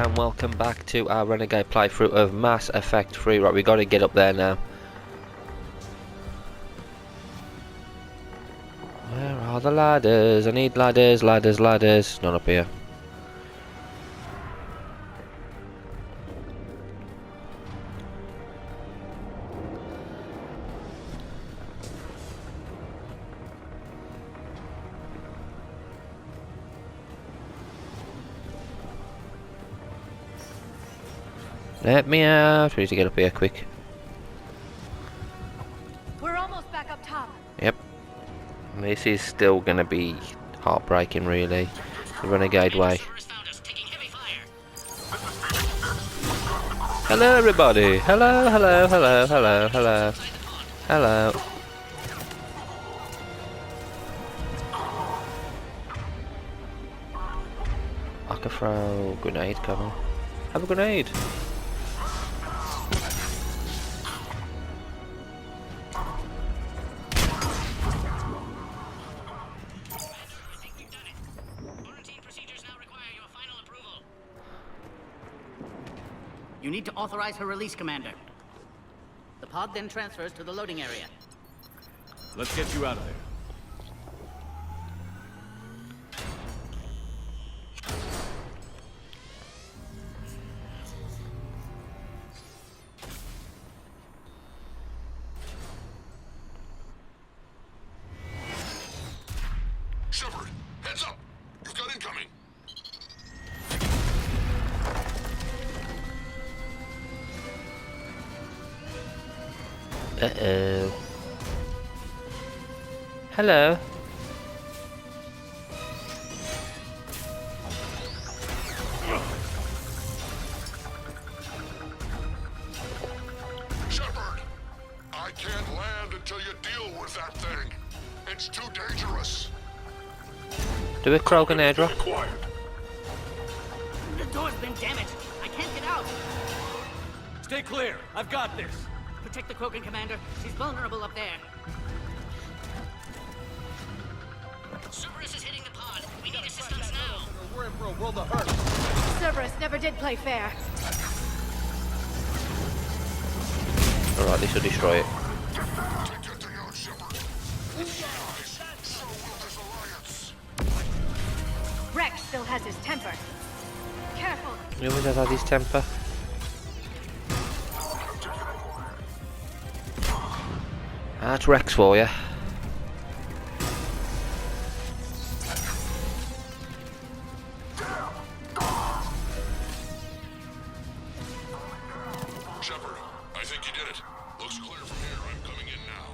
and welcome back to our Renegade playthrough of Mass Effect 3. Right, we got to get up there now. Where are the ladders? I need ladders, ladders, ladders. None up here. Let me out. We need to get up here quick. We're almost back up top. Yep. This is still going to be heartbreaking, really. The Renegade way. Hello, everybody. Hello, hello, hello, hello, hello. Hello. I can throw a grenade, come on. Have a grenade. You need to authorize her release, Commander. The pod then transfers to the loading area. Let's get you out of there. Shepard, heads up! You've got incoming! Uh-oh. Hello. Shepard! I can't land until you deal with that thing. It's too dangerous. Do a Krogan airdrop. Quiet. The door's been damaged. I can't get out. Stay clear. I've got this. Protect the Krogan, Commander. She's vulnerable up there. Cerberus is hitting the pod. We need assistance now. We're in for a world of hurt. Cerberus never did play fair. Alright, this will destroy it. Take that thing out, Shepard. So will this alliance. Rex still has his temper. Careful. He always has had his temper. That's Rex for you. Shepard, I think you did it. Looks clear from here. I'm coming in now.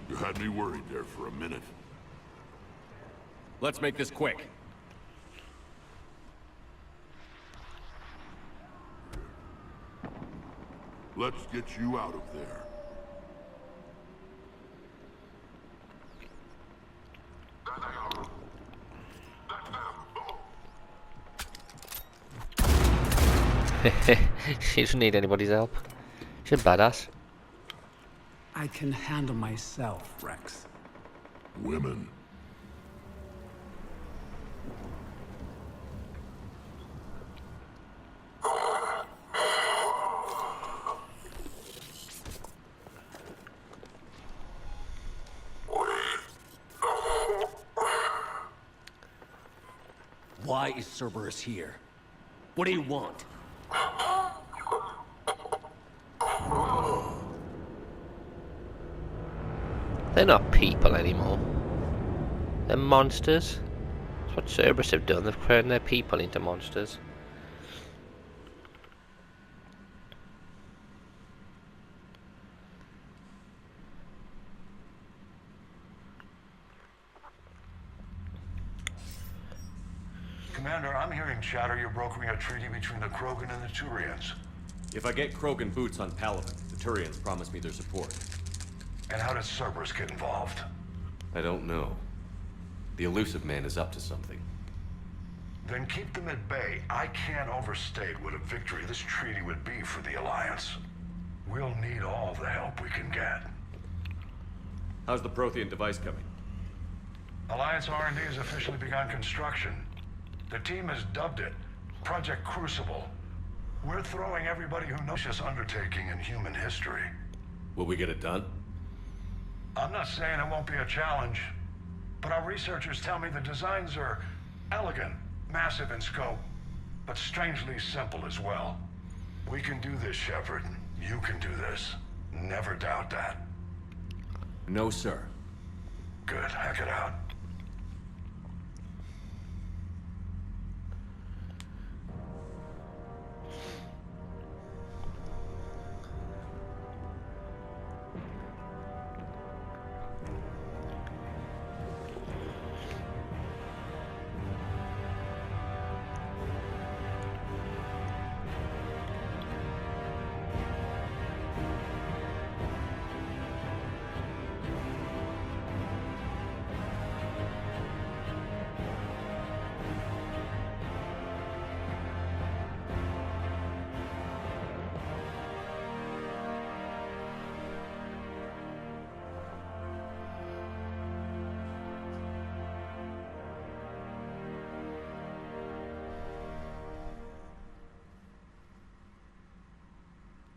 You had me worried there for a minute. Let's make this quick. Let's get you out of there. She doesn't need anybody's help. She's a badass. I can handle myself, Rex. Women. Why is Cerberus here? What do you want? They're not people anymore. They're monsters. That's what Cerberus have done. They've turned their people into monsters. Commander, I'm hearing chatter you're brokering a treaty between the Krogan and the Turians. If I get Krogan boots on Palaven, the Turians promise me their support. And how does Cerberus get involved? I don't know. The elusive man is up to something. Then keep them at bay. I can't overstate what a victory this treaty would be for the Alliance. We'll need all the help we can get. How's the Prothean device coming? Alliance R&D has officially begun construction. The team has dubbed it Project Crucible. We're throwing everybody who knows this undertaking in human history. Will we get it done? I'm not saying it won't be a challenge, but our researchers tell me the designs are elegant, massive in scope, but strangely simple as well. We can do this, Shepard. You can do this. Never doubt that. No, sir. Good. Hack it out.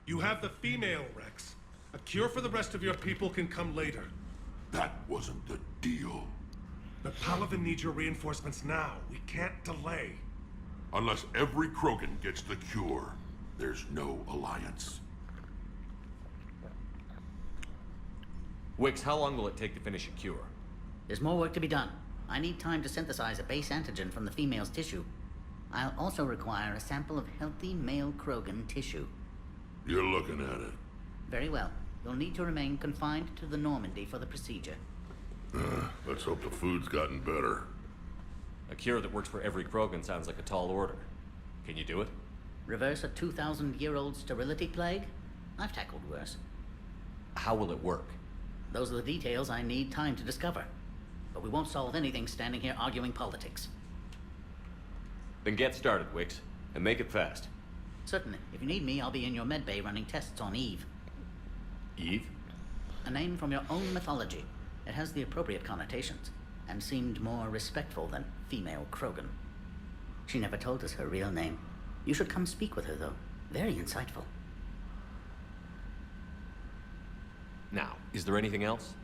You have the female, Rex. A cure for the rest of your people can come later. That wasn't the deal. The Palaven needs your reinforcements now. We can't delay. Unless every Krogan gets the cure, there's no alliance. Wix, how long will it take to finish a cure? There's more work to be done. I need time to synthesize a base antigen from the female's tissue. I'll also require a sample of healthy male Krogan tissue. You're looking at it. Very well. You'll need to remain confined to the Normandy for the procedure. Let's hope the food's gotten better. A cure that works for every Krogan sounds like a tall order. Can you do it? Reverse a 2,000-year-old sterility plague? I've tackled worse. How will it work? Those are the details I need time to discover. But we won't solve anything standing here arguing politics. Then get started, Wix, and make it fast. Certainly. If you need me, I'll be in your medbay running tests on Eve. Eve? A name from your own mythology. It has the appropriate connotations, and seemed more respectful than female Krogan. She never told us her real name. You should come speak with her, though. Very insightful. Now, is there anything else?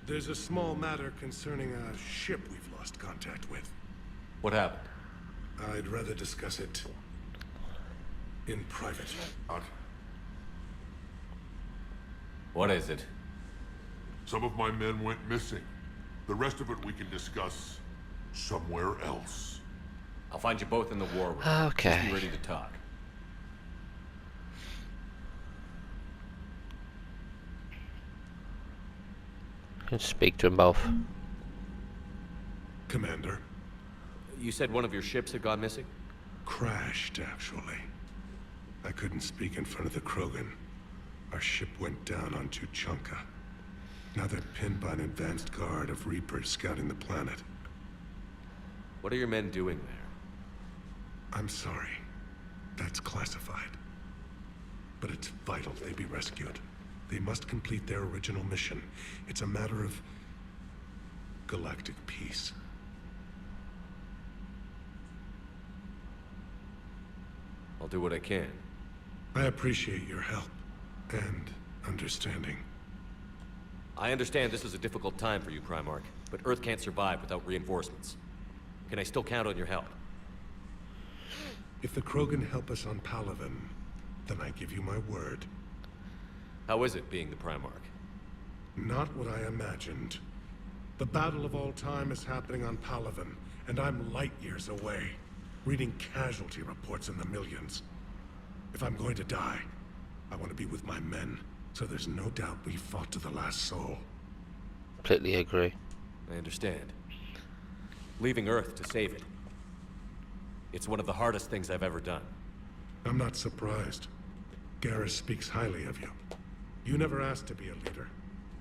There's a small matter concerning a ship we've lost contact with. What happened? I'd rather discuss it in private. What is it? Some of my men went missing. The rest of it we can discuss somewhere else. I'll find you both in the war room. Okay. Just be ready to talk. Let's speak to them both. Commander. You said one of your ships had gone missing? Crashed, actually. I couldn't speak in front of the Krogan. Our ship went down on Tuchanka. Now they're pinned by an advanced guard of Reapers scouting the planet. What are your men doing there? I'm sorry. That's classified. But it's vital they be rescued. They must complete their original mission. It's a matter of galactic peace. I'll do what I can. I appreciate your help and understanding. I understand this is a difficult time for you, Primarch, but Earth can't survive without reinforcements. Can I still count on your help? If the Krogan help us on Palaven, then I give you my word. How is it being the Primarch? Not what I imagined. The battle of all time is happening on Palaven, and I'm light years away, reading casualty reports in the millions. If I'm going to die, I want to be with my men, so there's no doubt we fought to the last soul. Completely agree. I understand. Leaving Earth to save it. It's one of the hardest things I've ever done. I'm not surprised. Garrus speaks highly of you. You never asked to be a leader,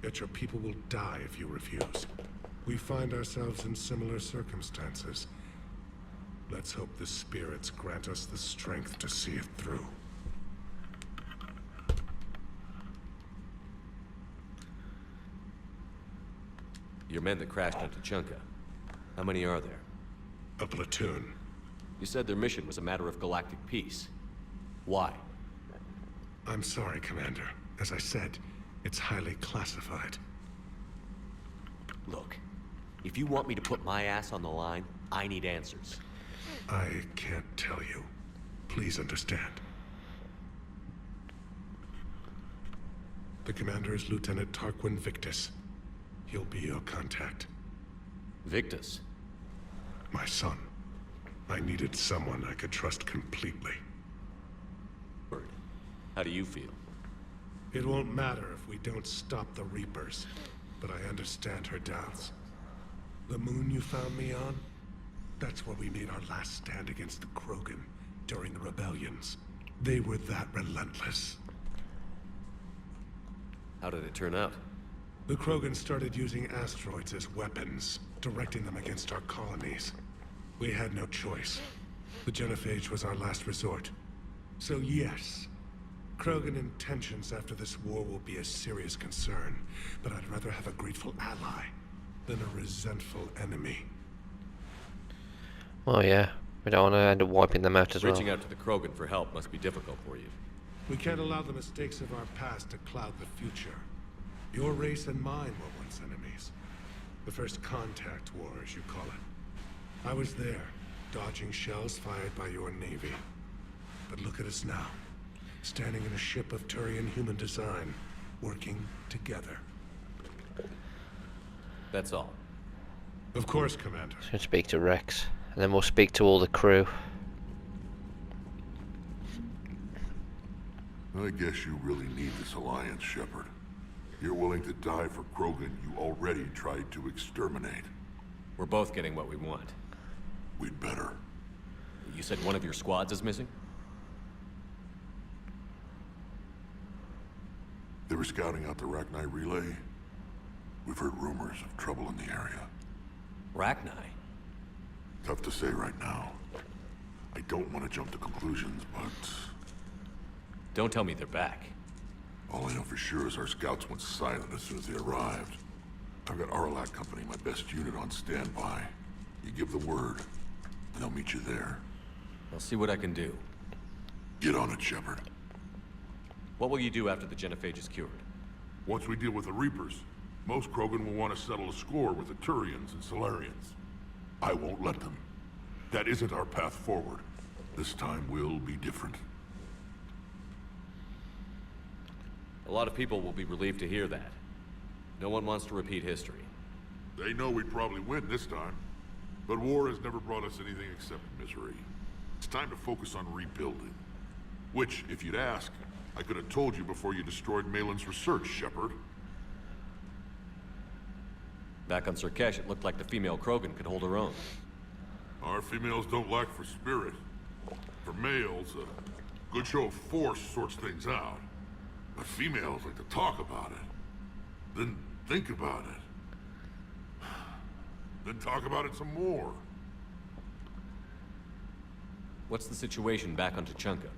yet your people will die if you refuse. We find ourselves in similar circumstances. Let's hope the spirits grant us the strength to see it through. Your men that crashed on Tuchanka. How many are there? A platoon. You said their mission was a matter of galactic peace. Why? I'm sorry, Commander. As I said, it's highly classified. Look, if you want me to put my ass on the line, I need answers. I can't tell you. Please understand. The commander is Lieutenant Tarquin Victus. He'll be your contact. Victus? My son. I needed someone I could trust completely. How do you feel? It won't matter if we don't stop the Reapers, but I understand her doubts. The moon you found me on? That's where we made our last stand against the Krogan during the rebellions. They were that relentless. How did it turn out? The Krogan started using asteroids as weapons, directing them against our colonies. We had no choice. The genophage was our last resort. So yes, Krogan intentions after this war will be a serious concern, but I'd rather have a grateful ally than a resentful enemy. Oh yeah, we don't want to end up wiping them out as well. Reaching out to the Krogan for help must be difficult for you. We can't allow the mistakes of our past to cloud the future. Your race and mine were once enemies. The first contact war, as you call it. I was there, dodging shells fired by your navy. But look at us now, standing in a ship of Turian human design, working together. That's all. Of course, Commander. Just gonna speak to Rex, and then we'll speak to all the crew. I guess you really need this alliance, Shepard. You're willing to die for Krogan you already tried to exterminate. We're both getting what we want. We'd better. You said one of your squads is missing? They were scouting out the Rachni relay. We've heard rumors of trouble in the area. Rachni? Tough to say right now. I don't want to jump to conclusions, but... Don't tell me they're back. all I know for sure is our scouts went silent as soon as they arrived. I've got Arlac Company, my best unit, on standby. You give the word, and they'll meet you there. I'll see what I can do. Get on it, Shepard. What will you do after the genophage is cured? Once we deal with the Reapers, most Krogan will want to settle a score with the Turians and Solarians. I won't let them. That isn't our path forward. This time will be different. A lot of people will be relieved to hear that. No one wants to repeat history. They know we'd probably win this time. But war has never brought us anything except misery. It's time to focus on rebuilding. Which, if you'd asked, I could have told you before you destroyed Malin's research, Shepard. Back on Surkesh, it looked like the female Krogan could hold her own. Our females don't lack for spirit. For males, a good show of force sorts things out. But females like to talk about it. Then think about it. Then talk about it some more. What's the situation back on Tuchanka?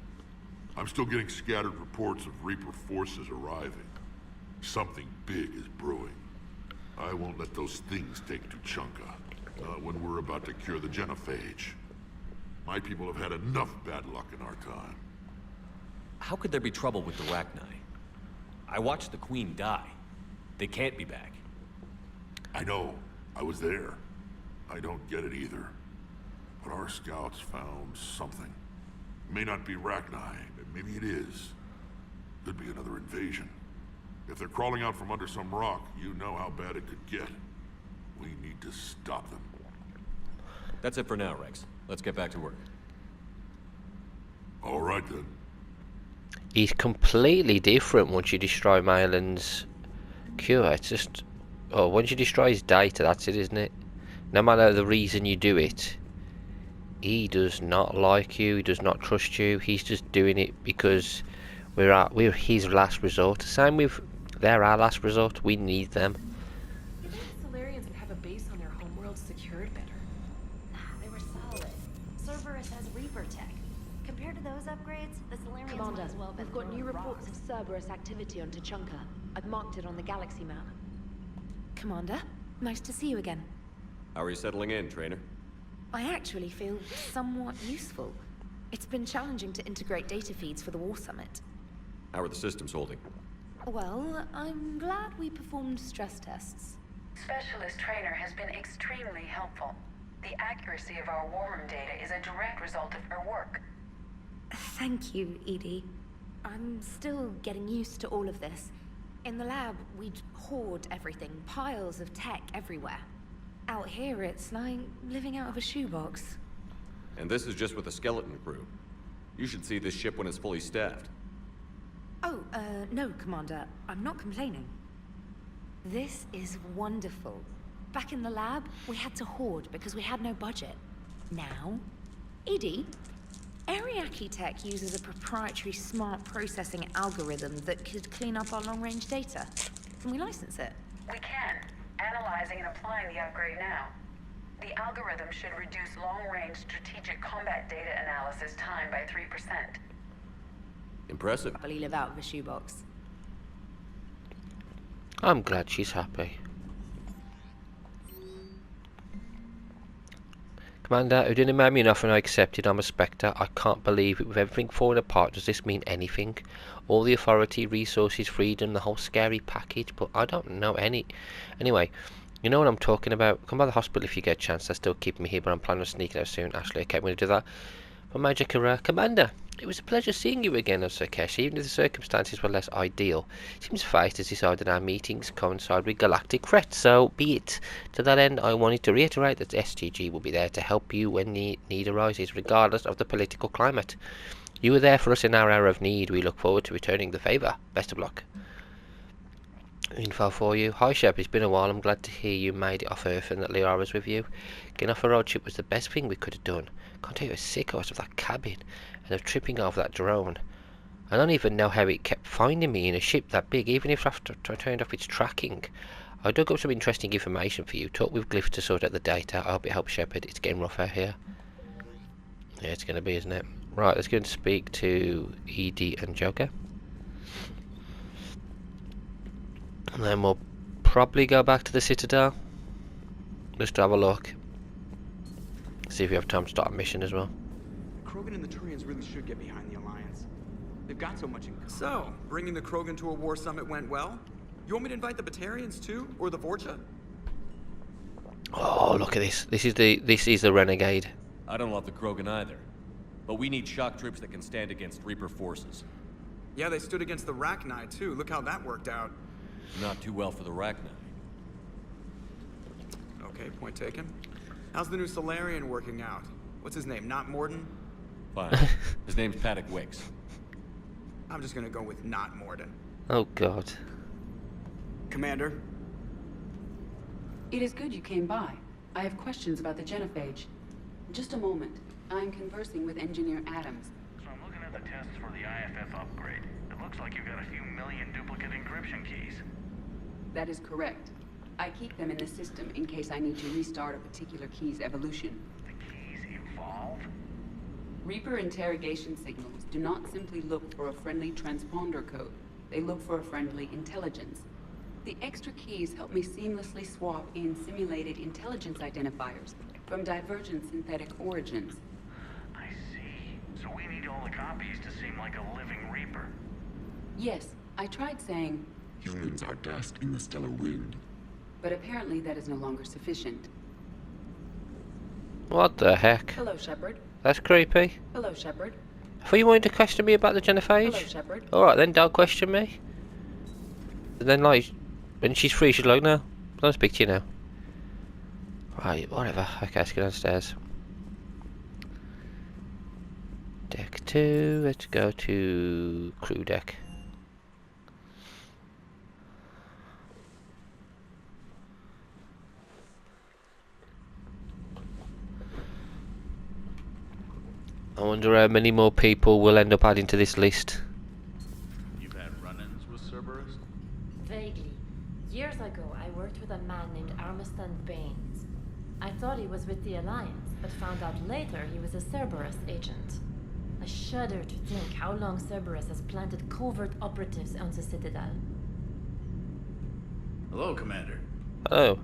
I'm still getting scattered reports of Reaper forces arriving. Something big is brewing. I won't let those things take Tuchanka. Not when we're about to cure the genophage. My people have had enough bad luck in our time. How could there be trouble with the Rachni? I watched the Queen die. They can't be back. I know. I was there. I don't get it either. But our scouts found something. It may not be Rachni, but maybe it is. Could be another invasion. If they're crawling out from under some rock, you know how bad it could get. We need to stop them. That's it for now, Rex. Let's get back to work. All right, then. He's completely different once you destroy Malin's cure. It's just... Oh, once you destroy his data, that's it, isn't it? No matter the reason you do it, he does not like you, he does not trust you. He's just doing it because We're his last resort. Same with they're our last resort. We need them. You think the Solarians would have a base on their homeworld secured better? They were solid. Cerberus has Reaper tech. Compared to those upgrades, the Solarians Commander, might as well have been we've got new throwing reports of rocks. Cerberus activity on Tachanka. I've marked it on the galaxy map. Commander, nice to see you again. How are you settling in, Trainer? I actually feel somewhat useful. It's been challenging to integrate data feeds for the War Summit. How are the systems holding? Well, I'm glad we performed stress tests. Specialist Trainer has been extremely helpful. The accuracy of our war room data is a direct result of her work. Thank you, Edie. I'm still getting used to all of this. In the lab, we'd hoard everything, piles of tech everywhere. Out here, it's like living out of a shoebox. And this is just with a skeleton crew. You should see this ship when it's fully staffed. Oh, no, Commander. I'm not complaining. This is wonderful. Back in the lab, we had to hoard because we had no budget. Now, Edie, Ariake Tech uses a proprietary smart processing algorithm that could clean up our long-range data. Can we license it? We can. Analyzing and applying the upgrade now. The algorithm should reduce long-range strategic combat data analysis time by 3%. Impressive. Probably live out of a shoebox. I'm glad she's happy. Commander, who didn't make me enough and I accepted. I'm a Spectre. I can't believe it. With everything falling apart, does this mean anything? All the authority, resources, freedom, the whole scary package, but I don't know any. Anyway, you know what I'm talking about. Come by the hospital if you get a chance. They're still keeping me here, but I'm planning on sneaking out soon. Ashley, okay, I'm going to do that. But Major Kara, Commander, it was a pleasure seeing you again, Sakesh, even if the circumstances were less ideal. It seems fate has decided our meetings coincide with galactic threats, so be it. To that end, I wanted to reiterate that STG will be there to help you when need arises, regardless of the political climate. You were there for us in our hour of need. We look forward to returning the favour. Best of luck. Info for you. Hi Shep, it's been a while. I'm glad to hear you made it off Earth and that Liara's with you. Getting off a road trip was the best thing we could have done. Can't tell you how sick I was of that cabin and of tripping over that drone. I don't even know how it kept finding me in a ship that big, even if after I turned off its tracking. I dug up some interesting information for you. Talk with Glyph to sort out the data. I hope it helps Shepard. It's getting rough out here. Yeah, it's going to be, isn't it? Right, let's go and speak to Edie and Joker. And then we'll probably go back to the Citadel. Just to have a look. See if we have time to start a mission as well. Krogan and the Turians really should get behind the Alliance. They've got so much in common. So, bringing the Krogan to a war summit went well? You want me to invite the Batarians too? Or the Vorcha? Oh, look at this. This is the Renegade. I don't love the Krogan either. But we need shock troops that can stand against Reaper forces. Yeah, they stood against the Rachni too. Look how that worked out. Not too well for the Rachni. Okay, point taken. How's the new Solarian working out? What's his name? Not Morden? Fine. His name's Paddock Wicks. I'm just gonna go with not Morden. Oh god. Commander? It is good you came by. I have questions about the genophage. Just a moment. I'm conversing with Engineer Adams. So I'm looking at the tests for the IFF upgrade. It looks like you've got a few million duplicate encryption keys. That is correct. I keep them in the system in case I need to restart a particular key's evolution. The keys evolve? Reaper interrogation signals do not simply look for a friendly transponder code. They look for a friendly intelligence. The extra keys help me seamlessly swap in simulated intelligence identifiers from divergent synthetic origins. I see. So we need all the copies to seem like a living Reaper. Yes, I tried saying, humans are dust in the stellar wind. But apparently that is no longer sufficient. What the heck? Hello, Shepard. That's creepy. Hello, Shepard. I thought you wanted to question me about the genophage. Hello, Shepard. Alright then, don't question me. And then like, when she's free she's like, no, I don't speak to you now. Right, whatever. Okay, let's go downstairs. Deck 2, let's go to crew deck. I wonder how many more people will end up adding to this list. a man named Armiston Baines. I thought he was with the Alliance, but found out later he was a Cerberus agent. I shudder to think how long Cerberus has planted covert operatives on the Citadel. Hello, Commander. Oh.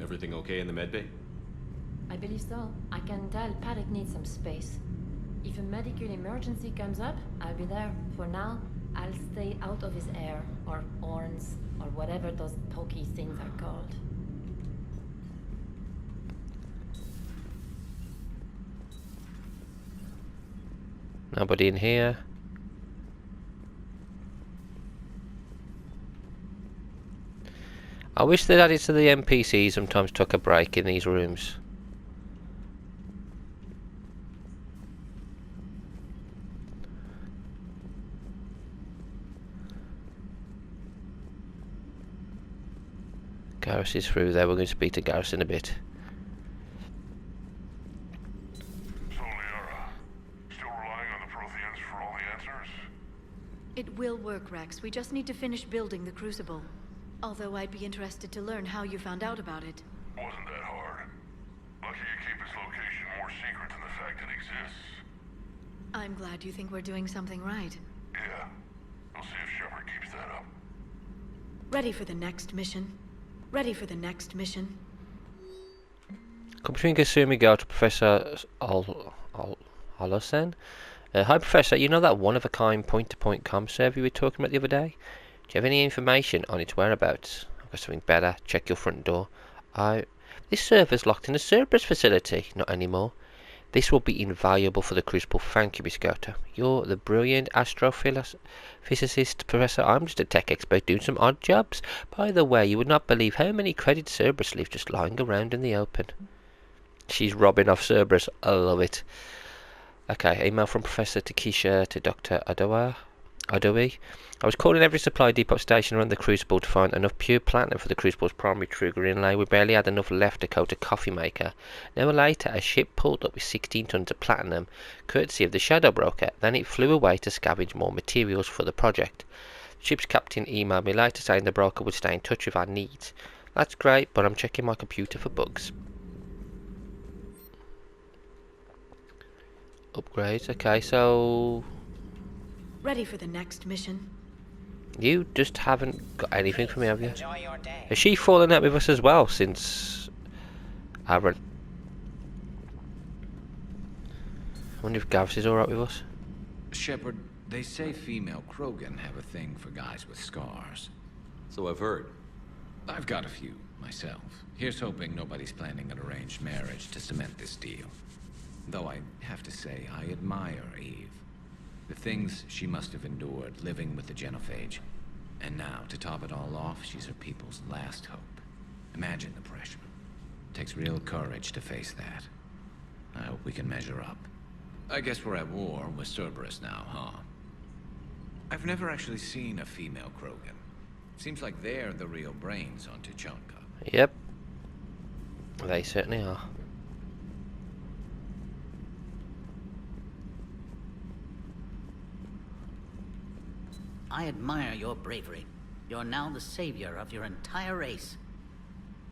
Everything okay in the medbay? I believe so. I can tell Paddock needs some space. If a medical emergency comes up, I'll be there. For now, I'll stay out of his air, or horns, or whatever those pokey things are called. Nobody in here. I wish they'd added to the NPCs sometimes took a break in these rooms. Garrus is through there. We're going to speak to Garrus in a bit. So, Liara, still relying on the Protheans for all the answers? It will work, Rex. We just need to finish building the Crucible. Although I'd be interested to learn how you found out about it. Wasn't that hard. Lucky you keep its location more secret than the fact it exists. I'm glad you think we're doing something right. Yeah. We'll see if Shepard keeps that up. Ready for the next mission? Ready for the next mission? Come between Kasumi go to Professor Holosen. Hi Professor, you know that one-of-a-kind point-to-point comm server you were talking about the other day? Do you have any information on its whereabouts? I've got something better. Check your front door. This server's locked in a Cerberus facility. Not anymore. This will be invaluable for the Crucible. Thank you, Miss Gota. You're the brilliant astrophysicist, Professor. I'm just a tech expert doing some odd jobs. By the way, you would not believe how many credits Cerberus leave just lying around in the open. She's robbing off Cerberus. I love it. Okay, email from Professor Takesha to Dr. Adoe. I was calling every supply depot station around the Crucible to find enough pure platinum for the Crucible's primary trigger inlay. We barely had enough left to coat a coffee maker. An hour later, a ship pulled up with 16 tons of platinum, courtesy of the Shadow Broker. Then it flew away to scavenge more materials for the project. The ship's captain emailed me later saying the broker would stay in touch with our needs. That's great, but I'm checking my computer for bugs. Upgrades, okay, so... Ready for the next mission? You just haven't got anything from me, have you? Has she fallen out with us as well since Aaron? I wonder if Gavs is alright with us. Shepard, they say female Krogan have a thing for guys with scars. So I've heard. I've got a few, myself. Here's hoping nobody's planning an arranged marriage to cement this deal. Though I have to say, I admire Eve. The things she must have endured living with the Genophage. And now, to top it all off, she's her people's last hope. Imagine the pressure. Takes real courage to face that. I hope we can measure up. I guess we're at war with Cerberus now, huh? I've never actually seen a female Krogan. Seems like they're the real brains on Tuchanka. Yep. They certainly are. I admire your bravery. You're now the savior of your entire race.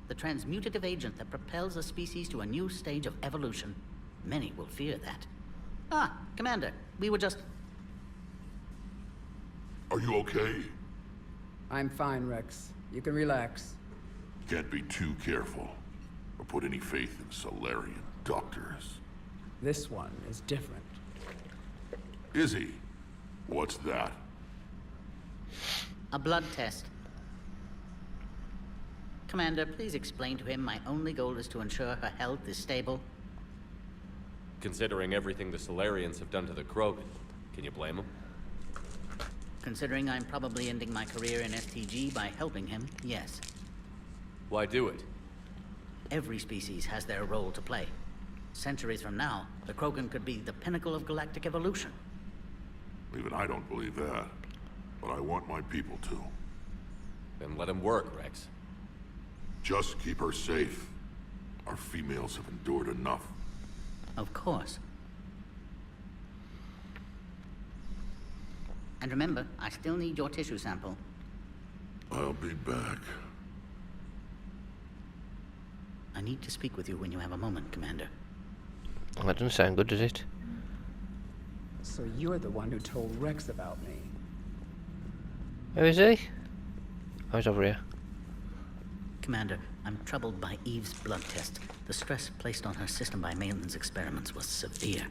The transmutative agent that propels a species to a new stage of evolution. Many will fear that. Ah, Commander, we were just... Are you okay? I'm fine, Rex. You can relax. Can't be too careful, or put any faith in Solarian doctors. This one is different. Is he? What's that? A blood test. Commander, please explain to him my only goal is to ensure her health is stable. Considering everything the Solarians have done to the Krogan, can you blame them? Considering I'm probably ending my career in STG by helping him, yes. Why do it? Every species has their role to play. Centuries from now, the Krogan could be the pinnacle of galactic evolution. Even I don't believe that. But I want my people to. Then let him work, Rex. Just keep her safe. Our females have endured enough. Of course. And remember, I still need your tissue sample. I'll be back. need to speak with you when you have a moment, Commander. Oh, that doesn't sound good, does it? So you're the one who told Rex about me. Who is he? Oh, he's over here. Commander, I'm troubled by Eve's blood test. The stress placed on her system by Malin's experiments was severe.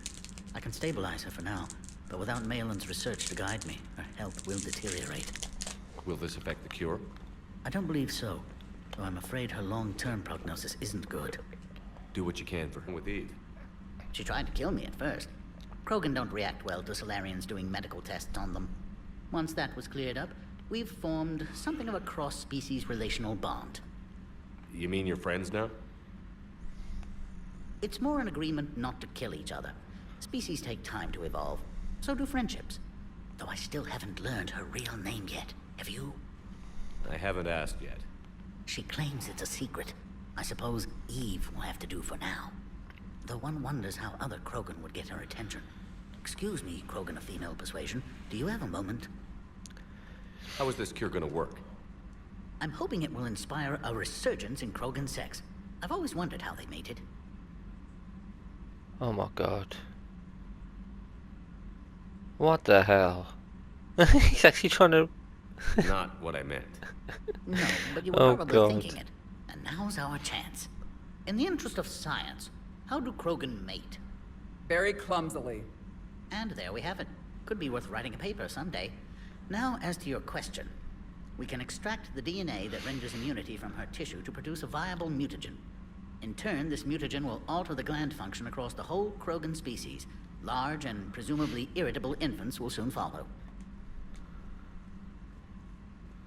I can stabilize her for now, but without Malin's research to guide me, her health will deteriorate. Will this affect the cure? I don't believe so, though I'm afraid her long-term prognosis isn't good. Do what you can for her with Eve. She tried to kill me at first. Krogan don't react well to Solarians doing medical tests on them. Once that was cleared up, we've formed something of a cross-species relational bond. You mean you're friends now? It's more an agreement not to kill each other. Species take time to evolve. So do friendships. Though I still haven't learned her real name yet. Have you? I haven't asked yet. She claims it's a secret. I suppose Eve will have to do for now. Though one wonders how other Krogan would get her attention. Excuse me, Krogan of female persuasion. Do you have a moment? How is this cure gonna work? I'm hoping it will inspire a resurgence in Krogan sex. I've always wondered how they mated. Oh my god. What the hell? He's actually trying to... Not what I meant. No, but you were probably thinking it. And now's our chance. In the interest of science, how do Krogan mate? Very clumsily. And there we have it. Could be worth writing a paper someday. Now, as to your question. We can extract the DNA that renders immunity from her tissue to produce a viable mutagen. In turn, this mutagen will alter the gland function across the whole Krogan species. Large and presumably irritable infants will soon follow.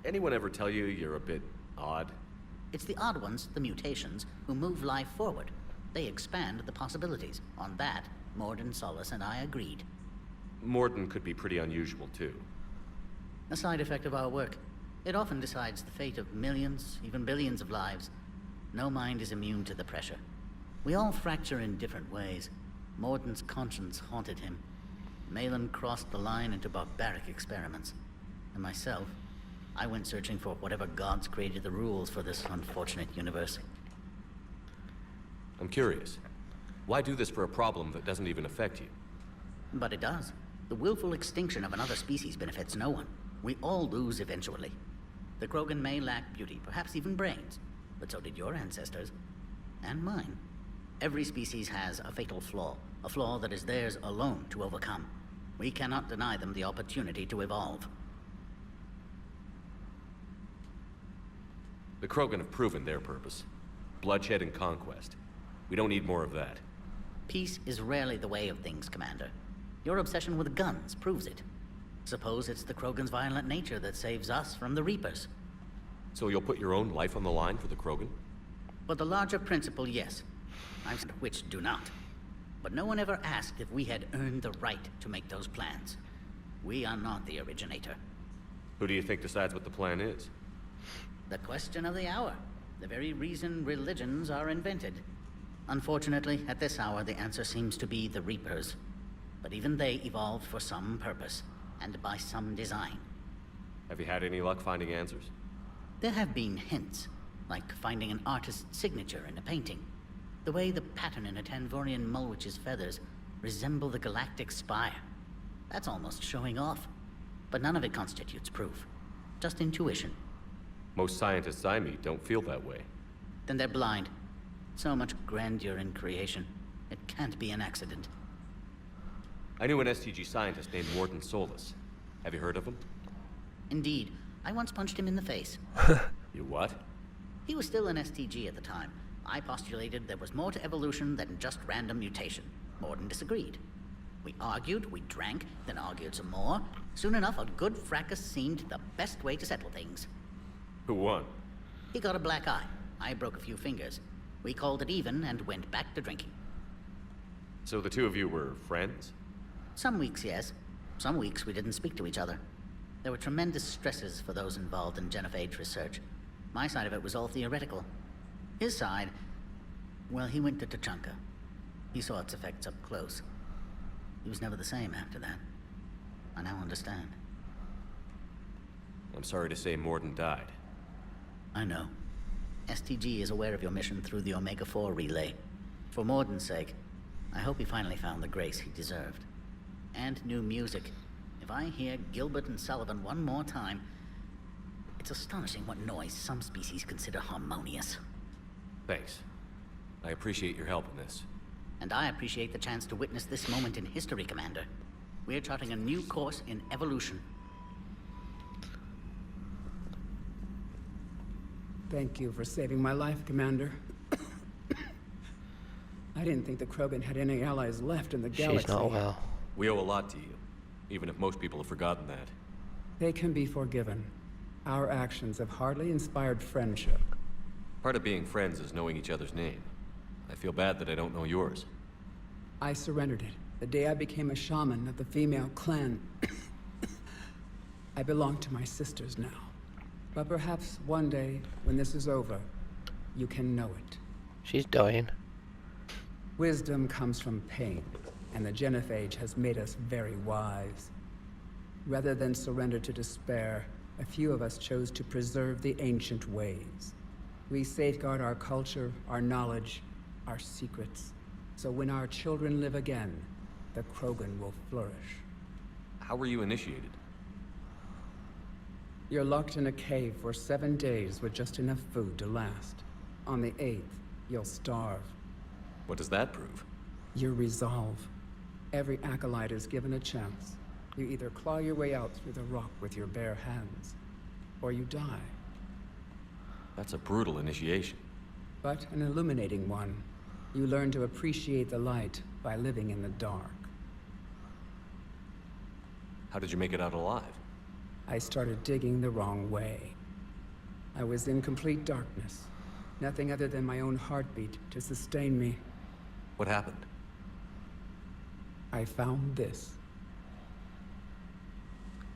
Anyone ever tell you you're a bit odd? It's the odd ones, the mutations, who move life forward. They expand the possibilities. On that, Morden, Solace, and I agreed. Morden could be pretty unusual, too. A side effect of our work. It often decides the fate of millions, even billions of lives. No mind is immune to the pressure. We all fracture in different ways. Morden's conscience haunted him. Malin crossed the line into barbaric experiments. And myself, I went searching for whatever gods created the rules for this unfortunate universe. I'm curious. Why do this for a problem that doesn't even affect you? But it does. The willful extinction of another species benefits no one. We all lose eventually. The Krogan may lack beauty, perhaps even brains, but so did your ancestors. And mine. Every species has a fatal flaw, a flaw that is theirs alone to overcome. We cannot deny them the opportunity to evolve. The Krogan have proven their purpose. Bloodshed and conquest. We don't need more of that. Peace is rarely the way of things, Commander. Your obsession with guns proves it. Suppose it's the Krogan's violent nature that saves us from the Reapers. So you'll put your own life on the line for the Krogan? For the larger principle, yes. I've said which do not. But no one ever asked if we had earned the right to make those plans. We are not the originator. Who do you think decides what the plan is? The question of the hour. The very reason religions are invented. Unfortunately, at this hour, the answer seems to be the Reapers. But even they evolved for some purpose, and by some design. Have you had any luck finding answers? There have been hints, like finding an artist's signature in a painting. The way the pattern in a Tanvorian Mulwich's feathers resemble the galactic spire. That's almost showing off. But none of it constitutes proof. Just intuition. Most scientists I meet don't feel that way. Then they're blind. So much grandeur in creation. It can't be an accident. I knew an STG scientist named Morden Solus. Have you heard of him? Indeed. I once punched him in the face. You what? He was still an STG at the time. I postulated there was more to evolution than just random mutation. Morden disagreed. We argued, we drank, then argued some more. Soon enough, a good fracas seemed the best way to settle things. Who won? He got a black eye. I broke a few fingers. We called it even and went back to drinking. So the two of you were friends? Some weeks, yes. Some weeks we didn't speak to each other. There were tremendous stresses for those involved in genophage research. My side of it was all theoretical. His side, well, he went to Tachanka. He saw its effects up close. He was never the same after that. I now understand. I'm sorry to say Morden died. I know. STG is aware of your mission through the Omega-4 relay. For Morden's sake, I hope he finally found the grace he deserved. And new music. If I hear Gilbert and Sullivan one more time, it's astonishing what noise some species consider harmonious. Thanks. I appreciate your help in this. And I appreciate the chance to witness this moment in history, Commander. We're charting a new course in evolution. Thank you for saving my life, Commander. I didn't think the Krogan had any allies left in the galaxy. She's not well. We owe a lot to you, even if most people have forgotten that. They can be forgiven. Our actions have hardly inspired friendship. Part of being friends is knowing each other's name. I feel bad that I don't know yours. I surrendered it the day I became a shaman of the female clan. I belong to my sisters now. But perhaps one day, when this is over, you can know it. She's dying. Wisdom comes from pain, and the genophage has made us very wise. Rather than surrender to despair, a few of us chose to preserve the ancient ways. We safeguard our culture, our knowledge, our secrets. So when our children live again, the Krogan will flourish. How were you initiated? You're locked in a cave for 7 days with just enough food to last. On the 8th, you'll starve. What does that prove? Your resolve. Every acolyte is given a chance. You either claw your way out through the rock with your bare hands, or you die. That's a brutal initiation. But an illuminating one. You learn to appreciate the light by living in the dark. How did you make it out alive? I started digging the wrong way. I was in complete darkness. Nothing other than my own heartbeat to sustain me. What happened? I found this.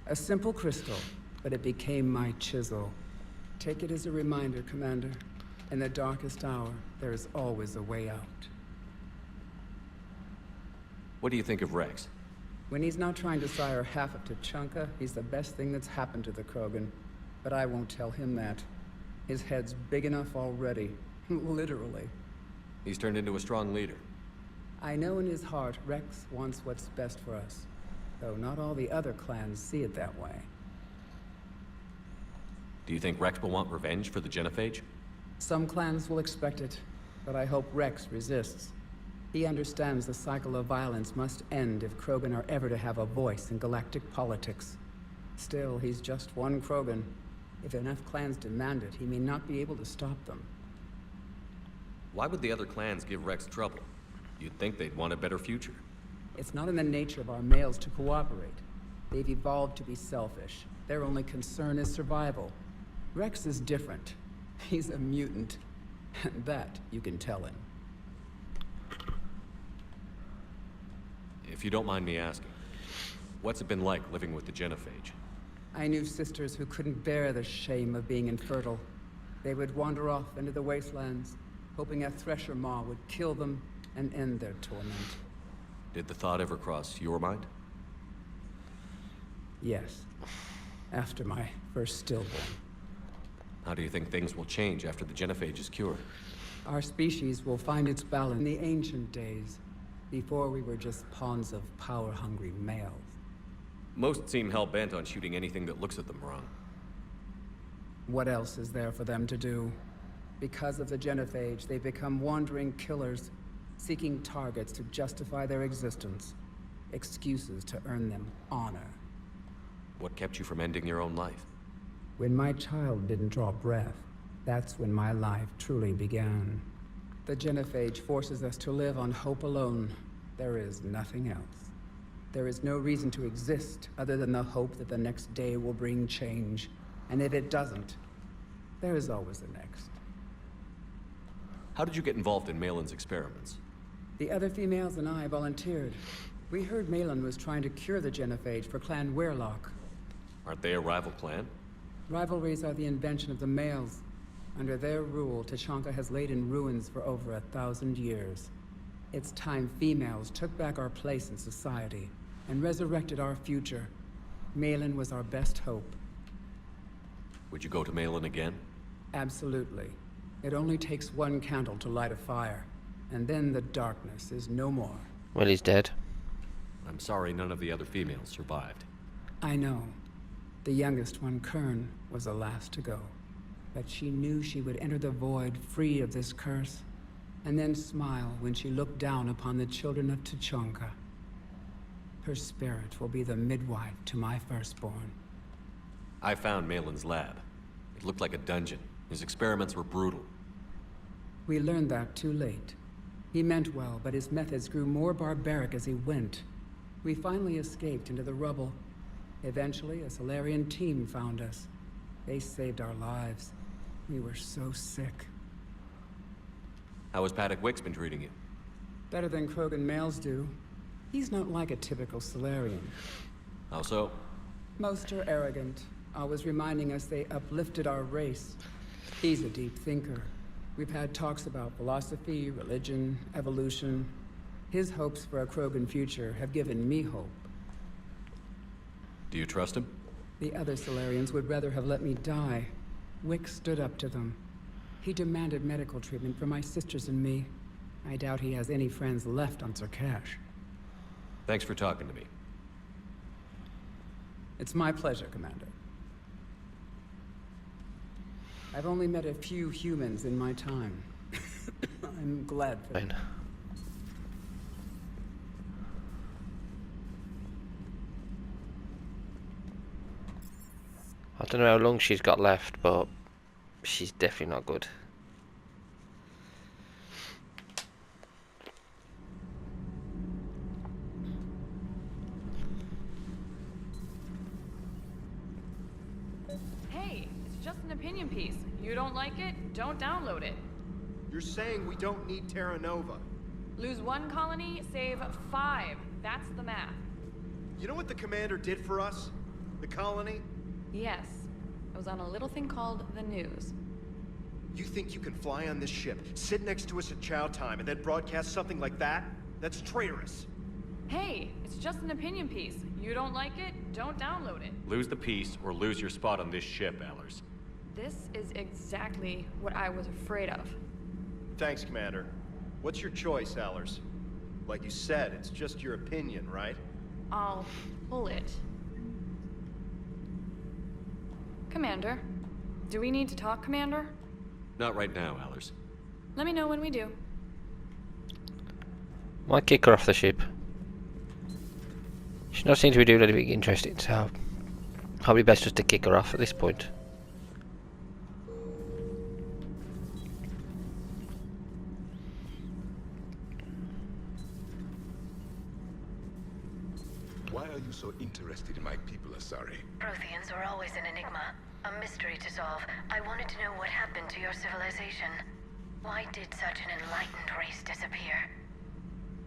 A simple crystal, but it became my chisel. Take it as a reminder, Commander. In the darkest hour, there is always a way out. What do you think of Rex? When he's not trying to sire half of Tuchanka, he's the best thing that's happened to the Krogan. But I won't tell him that. His head's big enough already. Literally. He's turned into a strong leader. I know in his heart Rex wants what's best for us. Though not all the other clans see it that way. Do you think Rex will want revenge for the genophage? Some clans will expect it, but I hope Rex resists. He understands the cycle of violence must end if Krogan are ever to have a voice in galactic politics. Still, he's just one Krogan. If enough clans demand it, he may not be able to stop them. Why would the other clans give Rex trouble? You'd think they'd want a better future. It's not in the nature of our males to cooperate. They've evolved to be selfish. Their only concern is survival. Rex is different. He's a mutant. And that you can tell him. If you don't mind me asking, what's it been like living with the genophage? I knew sisters who couldn't bear the shame of being infertile. They would wander off into the wastelands, hoping a thresher maw would kill them and end their torment. Did the thought ever cross your mind? Yes. After my first stillborn. How do you think things will change after the genophage is cured? Our species will find its balance in the ancient days, before we were just pawns of power-hungry males. Most seem hell-bent on shooting anything that looks at them wrong. What else is there for them to do? Because of the genophage, they become wandering killers, seeking targets to justify their existence. Excuses to earn them honor. What kept you from ending your own life? When my child didn't draw breath, that's when my life truly began. The genophage forces us to live on hope alone. There is nothing else. There is no reason to exist other than the hope that the next day will bring change. And if it doesn't, there is always the next. How did you get involved in Malin's experiments? The other females and I volunteered. We heard Malin was trying to cure the genophage for Clan Weirlock. Aren't they a rival clan? Rivalries are the invention of the males. Under their rule, Tuchanka has laid in ruins for over 1,000 years. It's time females took back our place in society and resurrected our future. Malin was our best hope. Would you go to Malin again? Absolutely. It only takes one candle to light a fire, and then the darkness is no more. Well, he's dead. I'm sorry none of the other females survived. I know. The youngest one, Kern, was the last to go. But she knew she would enter the void free of this curse, and then smile when she looked down upon the children of Tuchanka. Her spirit will be the midwife to my firstborn. I found Malin's lab. It looked like a dungeon. His experiments were brutal. We learned that too late. He meant well, but his methods grew more barbaric as he went. We finally escaped into the rubble. Eventually, a Solarian team found us. They saved our lives. We were so sick. How has Paddock Wicks been treating you? Better than Krogan males do. He's not like a typical Solarian. How so? Most are arrogant, always reminding us they uplifted our race. He's a deep thinker. We've had talks about philosophy, religion, evolution. His hopes for a Krogan future have given me hope. Do you trust him? The other Solarians would rather have let me die. Wick stood up to them. He demanded medical treatment for my sisters and me. I doubt he has any friends left on Sarkash. Thanks for talking to me. It's my pleasure, Commander. I've only met a few humans in my time. I'm glad for that. I don't know how long she's got left, but she's definitely not good. Hey, it's just an opinion piece. You don't like it? Don't download it. You're saying we don't need Terra Nova. Lose 1 colony, save 5. That's the math. You know what the commander did for us? The colony? Yes. I was on a little thing called the news. You think you can fly on this ship, sit next to us at chow time, and then broadcast something like that? That's traitorous. Hey, it's just an opinion piece. You don't like it? Don't download it. Lose the piece or lose your spot on this ship, Allers. This is exactly what I was afraid of. Thanks, Commander. What's your choice, Allers? Like you said, it's just your opinion, right? I'll pull it. Commander. Do we need to talk, Commander? Not right now, Allers. Let me know when we do. Might kick her off the ship. She doesn't seem to be doing anything interesting, so probably best just to kick her off at this point. Why are you so interested in my people, Asari? Protheans are always an enigma, a mystery to solve. I wanted to know what happened to your civilization. Why did such an enlightened race disappear?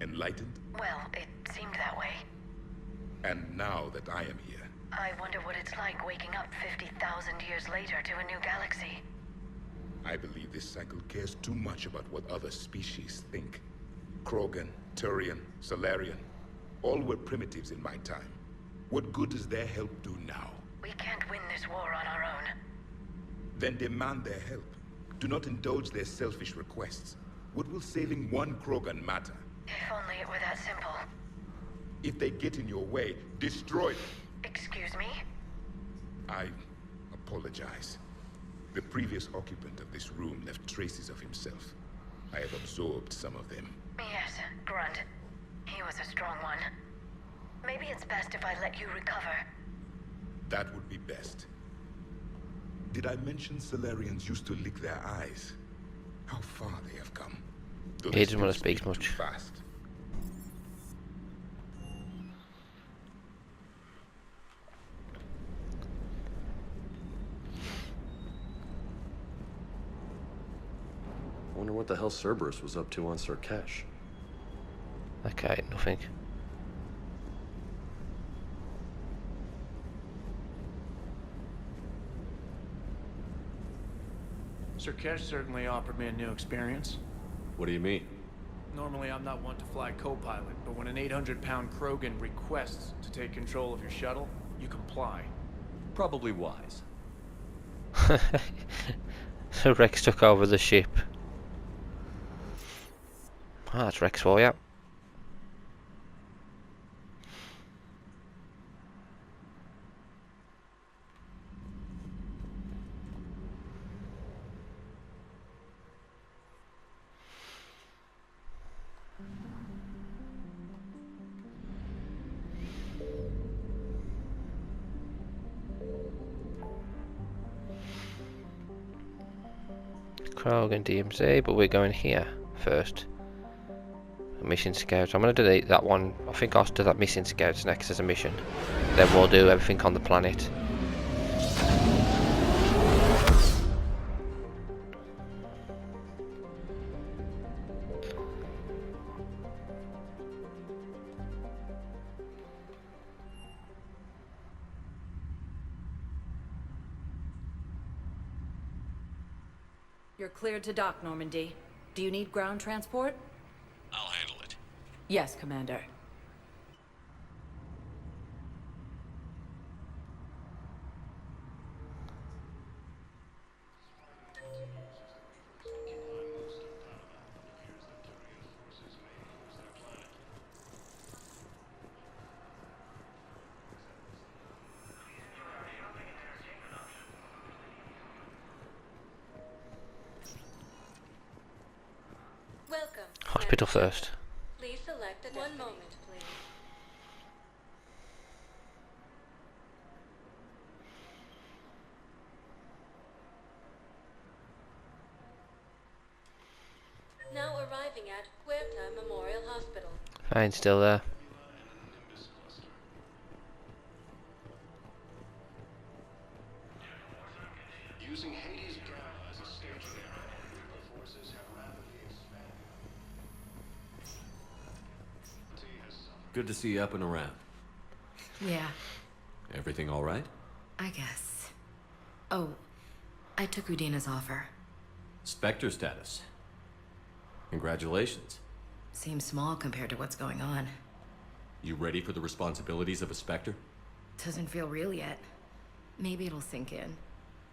Enlightened? Well, it seemed that way. And now that I am here, I wonder what it's like waking up 50,000 years later to a new galaxy. I believe this cycle cares too much about what other species think. Krogan, Turian, Solarian, all were primitives in my time. What good does their help do now? We can't win this war on our own. Then demand their help. Do not indulge their selfish requests. What will saving one Krogan matter? If only it were that simple. If they get in your way, destroy them. Excuse me? I apologize. The previous occupant of this room left traces of himself. I have absorbed some of them. Yes, Grunt. He was a strong one. Maybe it's best if I let you recover. That would be best. Did I mention Solarians used to lick their eyes? How far they have come. He doesn't want to speak much. Fast. Wonder what the hell Cerberus was up to on Sarkash. Okay, nothing. Sarkash certainly offered me a new experience. What do you mean? Normally I'm not one to fly co-pilot, but when an 800-pound Krogan requests to take control of your shuttle, you comply. Probably wise. So Rex took over the ship. Ah, that's Rex for you. Krogan DMZ, but we're going here first. Mission Scouts. I'm going to delete that one. I think I'll do that Mission Scouts next as a mission. Then we'll do everything on the planet. You're cleared to dock, Normandy. Do you need ground transport? I'll handle it. Yes, Commander. Welcome. Hospital first. Please select a one moment, please. Now arriving at Huerta Memorial Hospital. Fine, still there. Using Hades Gamma as a staging area, the forces have rapidly expanded. Good to see you up and around. Yeah, Everything all right? I guess. Oh, I took Udina's offer. Spectre status. Congratulations. Seems small compared to what's going on. You ready for the responsibilities of a Spectre? Doesn't feel real yet. Maybe it'll sink in.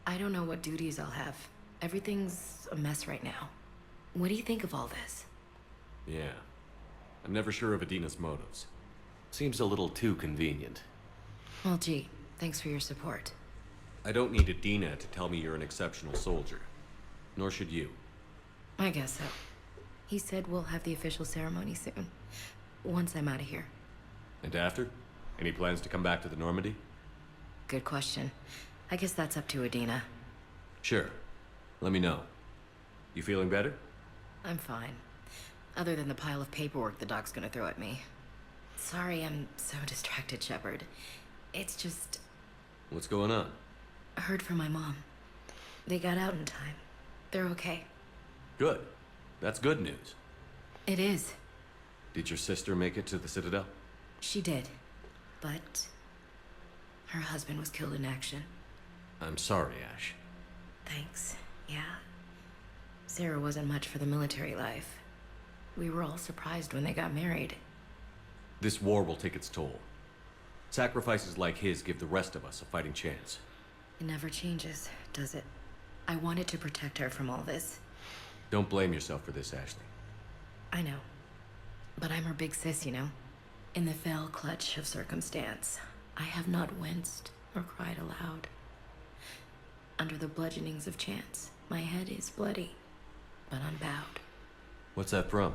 I don't know what duties I'll have. Everything's a mess right now. What do you think of all this? Yeah. I'm never sure of Adina's motives. Seems a little too convenient. Well, gee, thanks for your support. I don't need Adina to tell me you're an exceptional soldier. Nor should you. I guess so. He said we'll have the official ceremony soon. Once I'm out of here. And after? Any plans to come back to the Normandy? Good question. I guess that's up to Adina. Sure. Let me know. You feeling better? I'm fine. Other than the pile of paperwork the doc's gonna throw at me. Sorry I'm so distracted, Shepard. It's just... What's going on? I heard from my mom. They got out in time. They're okay. Good. That's good news. It is. Did your sister make it to the Citadel? She did. But... her husband was killed in action. I'm sorry, Ash. Thanks. Yeah. Sarah wasn't much for the military life. We were all surprised when they got married. This war will take its toll. Sacrifices like his give the rest of us a fighting chance. It never changes, does it? I wanted to protect her from all this. Don't blame yourself for this, Ashley. I know. But I'm her big sis, you know? In the fell clutch of circumstance, I have not winced or cried aloud. Under the bludgeonings of chance, my head is bloody, but unbowed. What's that from?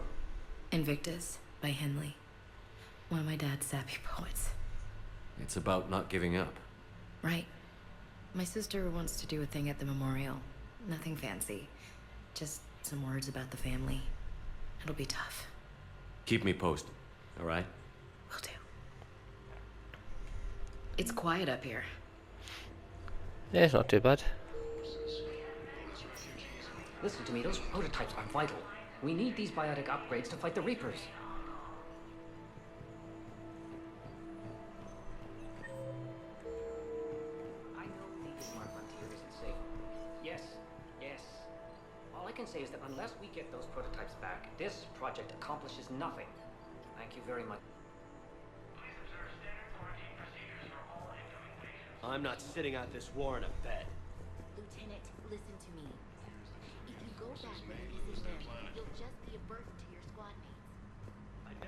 Invictus by Henley. One of my dad's sappy poets. It's about not giving up. Right. My sister wants to do a thing at the memorial. Nothing fancy. Just some words about the family. It'll be tough. Keep me posted, all right? Will do. It's quiet up here. Yeah, it's not too bad. Listen to me, those prototypes are vital. We need these biotic upgrades to fight the Reapers. I know leaving our frontier isn't safe. Yes, yes. All I can say is that unless we get those prototypes back, this project accomplishes nothing. Thank you very much. I'm not sitting out this war in a bed. Lieutenant, listen to me. You'll just be a burden to your squad mates.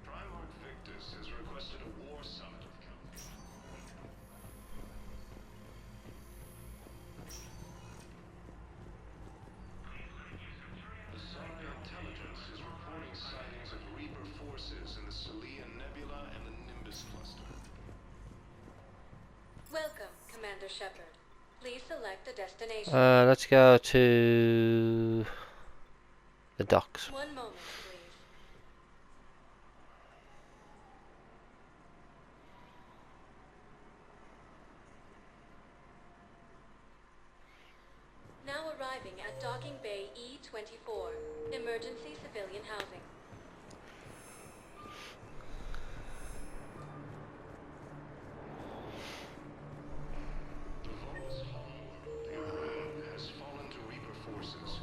Primarch Victus has requested a war summit of Council. The Psi intelligence is reporting sightings of Reaper forces in the Selene Nebula and the Nimbus cluster. Welcome, Commander Shepard. Please select a destination. Let's go to the docks. One moment, please. Now arriving at Docking Bay E-24, emergency civilian housing. The Volus homeworld, Iran, has fallen to Reaper forces,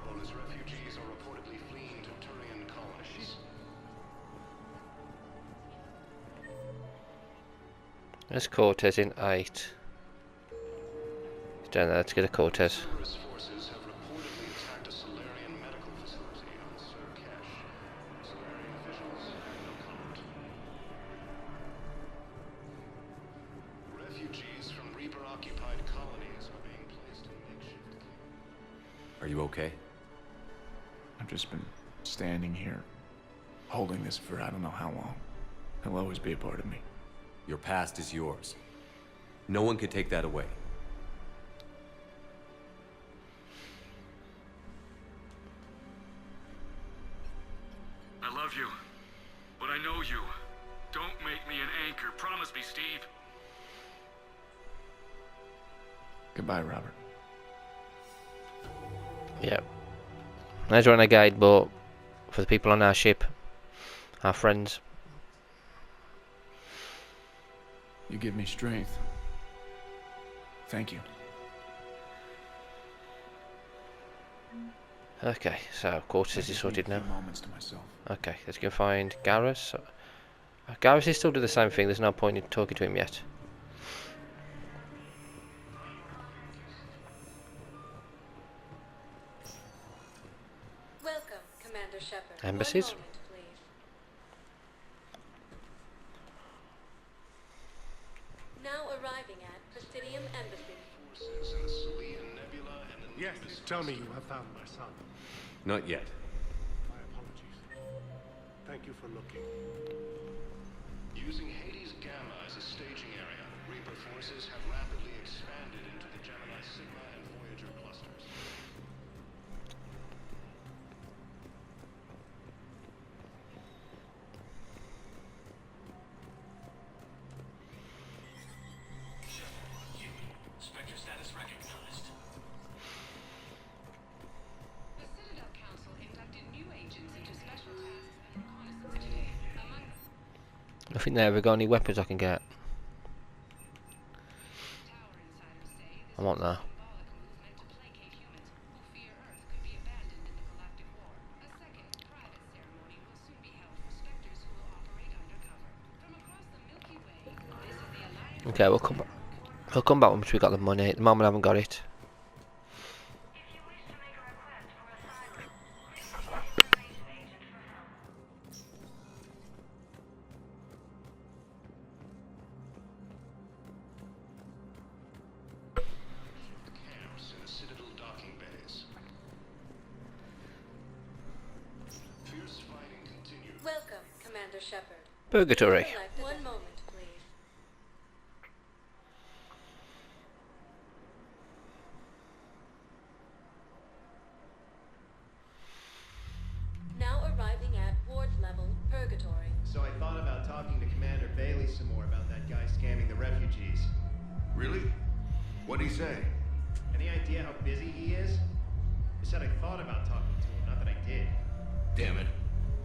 while its refugees are reportedly fleeing to Turian colonies. There's Cortez in 8. He's down there, let's get a Cortez. Cerberus forces have reportedly attacked a Solarian medical facility on Surkesh. Solarian officials have no comment. Refugees from Reaper-occupied colonies are being placed in makeshift camps. Are you okay? I've just been standing here, holding this for I don't know how long. It'll always be a part of me. Your past is yours. No one can take that away. I love you, but I know you. Don't make me an anchor. Promise me, Steve. Goodbye, Robert. Yep. There's Renegade, but for the people on our ship, our friends. You give me strength. Thank you. Okay, so Cortez is sorted now. Moments to myself. Okay, let's go find Garrus. Garrus is still doing the same thing, there's no point in talking to him yet. Welcome, Commander Shepard. Embassies? One moment, please. Now arriving at Presidium Embassy. Forces in the Selene Nebula and the Yes, Nimbus tell me cluster. you have found my son. Not yet. My apologies. Thank you for looking. Using Hades Gamma as a staging area, Reaper forces have rapidly expanded into the Gemini Sigma and Voyager clusters. Spectre status recognized. The Citadel Council inducted new agents into special tasks and reconnaissance today. Among them, I think they ever got any weapons I can get. Tower insiders say this I want that. symbolic move meant to placate humans who fear Earth could be abandoned in the galactic war. A second, private ceremony will soon be held for Spectres who will operate undercover. From across the Milky Way, this is the Alliance. Okay, we'll come back. We'll come back once we got the money. At the moment I haven't got it. Camps in the Citadel docking bays. Fierce fighting continues. Welcome, Commander Shepard. Purgatory. Select one moment, please. Now arriving at Ward's level, Purgatory. So I thought about talking to Commander Bailey some more about that guy scamming the refugees. Really? What'd he say? Any idea how busy he is? He said I thought about talking to him, not that I did. Damn it.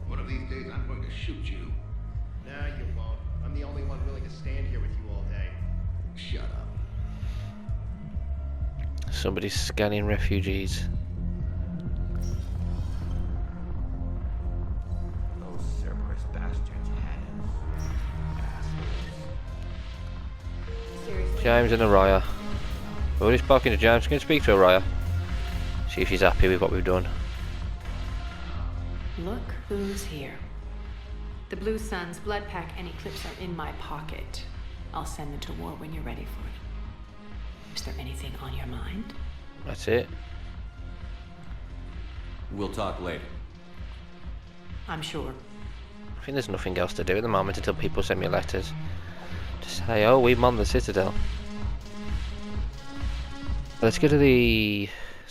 One of these days I'm going to shoot you. Nah, you won't. I'm the only one willing to stand here with you all day. Shut up. Somebody's scanning refugees. Those Cerberus bastards had Seriously? James and Araya. We're just talking to James. Can you speak to Araya? See if she's happy with what we've done. Look who's here. The Blue Suns, Blood Pack, and Eclipse are in my pocket. I'll send them to war when you're ready for it. Is there anything on your mind? That's it. We'll talk later. I'm sure. I think there's nothing else to do at the moment until people send me letters to say, oh, we've on the Citadel. Let's go to the...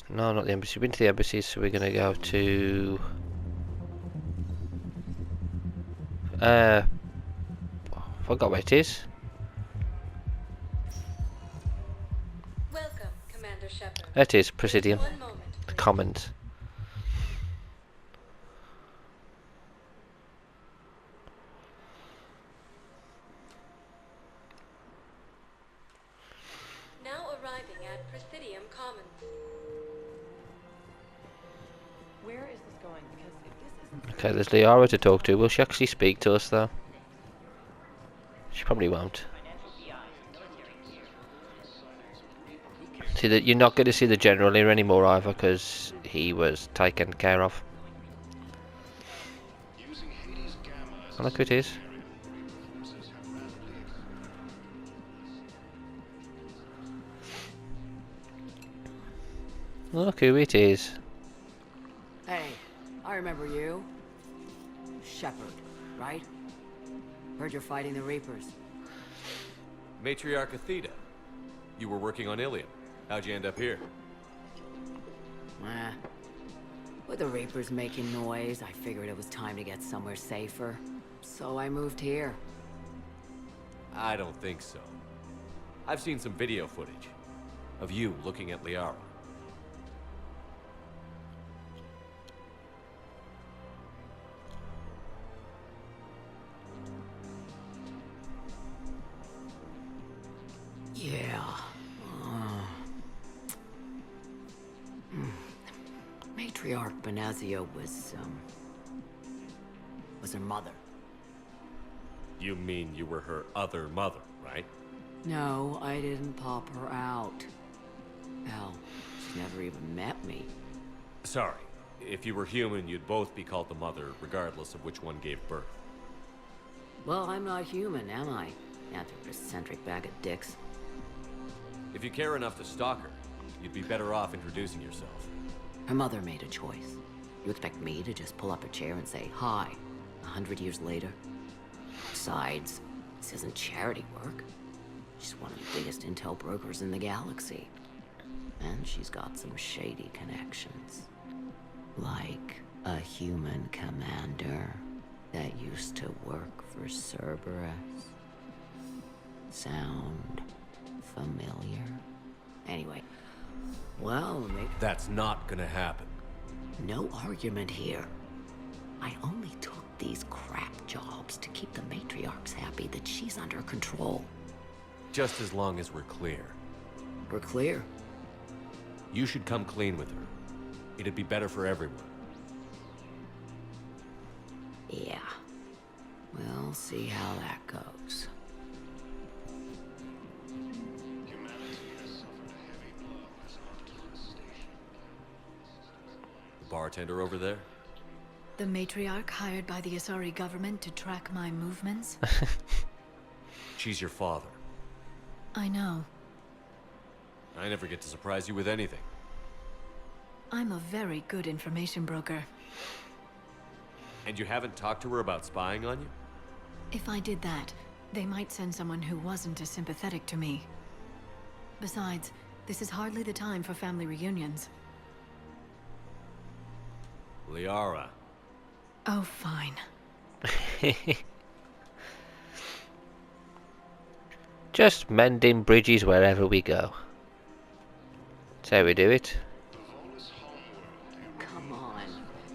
No, not the embassy. We've been to the embassies, so we're going to go to... forgot where it is. Welcome, Commander Shepard. There it is, Presidium. One moment, The Commons. now arriving at Presidium Commons. Where is this going? Because if this isn't... Okay, there's Liara to talk to. Will she actually speak to us, though? She probably won't. See that you're not going to see the general here anymore either, because he was taken care of. Oh, look who it is. Look who it is. Hey, I remember you. Shepard, right? Heard you're fighting the Reapers. Matriarch Athena, you were working on Ilium. How'd you end up here? With the Reapers making noise, I figured it was time to get somewhere safer. So I moved here. I don't think so. I've seen some video footage of you looking at Liara. Yeah. Matriarch Benazia was her mother. You mean you were her other mother, right? No, I didn't pop her out. Hell, she never even met me. Sorry. If you were human, you'd both be called the mother, regardless of which one gave birth. Well, I'm not human, am I? Anthropocentric bag of dicks. If you care enough to stalk her, you'd be better off introducing yourself. Her mother made a choice. You expect me to just pull up a chair and say hi 100 years later? Besides, this isn't charity work. She's one of the biggest intel brokers in the galaxy. And she's got some shady connections. Like a human commander that used to work for Cerberus. Sound familiar? Anyway, well, that's not gonna happen. No argument here. I only took these crap jobs to keep the matriarchs happy that she's under control. Just as long as we're clear. We're clear? You should come clean with her. It'd be better for everyone. Yeah. We'll see how that goes. The bartender over there? The matriarch hired by the Asari government to track my movements? She's your father. I know. I never get to surprise you with anything. I'm a very good information broker. And you haven't talked to her about spying on you? If I did that, they might send someone who wasn't as sympathetic to me. Besides, this is hardly the time for family reunions. Liara. Oh, fine. Just mending bridges wherever we go. That's how we do it. Come on.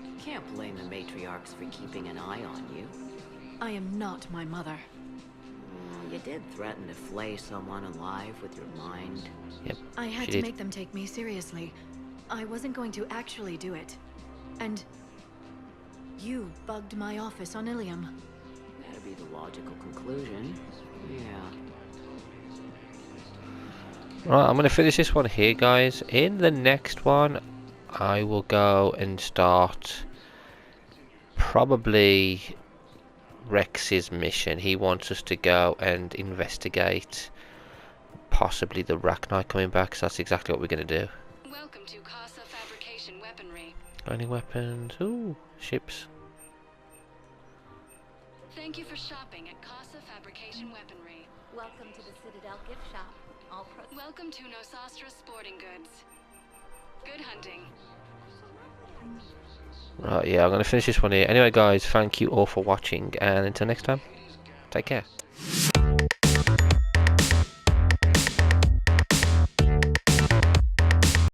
You can't blame the matriarchs for keeping an eye on you. I am not my mother. You did threaten to flay someone alive with your mind. Yep. I had to make them take me seriously. I wasn't going to actually do it. And you bugged my office on Ilium. That'd be the logical conclusion. Yeah. Right, I'm going to finish this one here, guys. In the next one, I will go and start probably Rex's mission. He wants us to go and investigate possibly the Rachni coming back, so that's exactly what we're going to do. Welcome to Casa Fabrication Weaponry. Any weapons? Ooh, ships. Thank you for shopping at Casa Fabrication Weaponry. Welcome to the Citadel gift shop. Welcome to Nosastra Sporting Goods. Good hunting. Right, yeah, I'm going to finish this one here. Anyway, guys, thank you all for watching, and until next time, take care.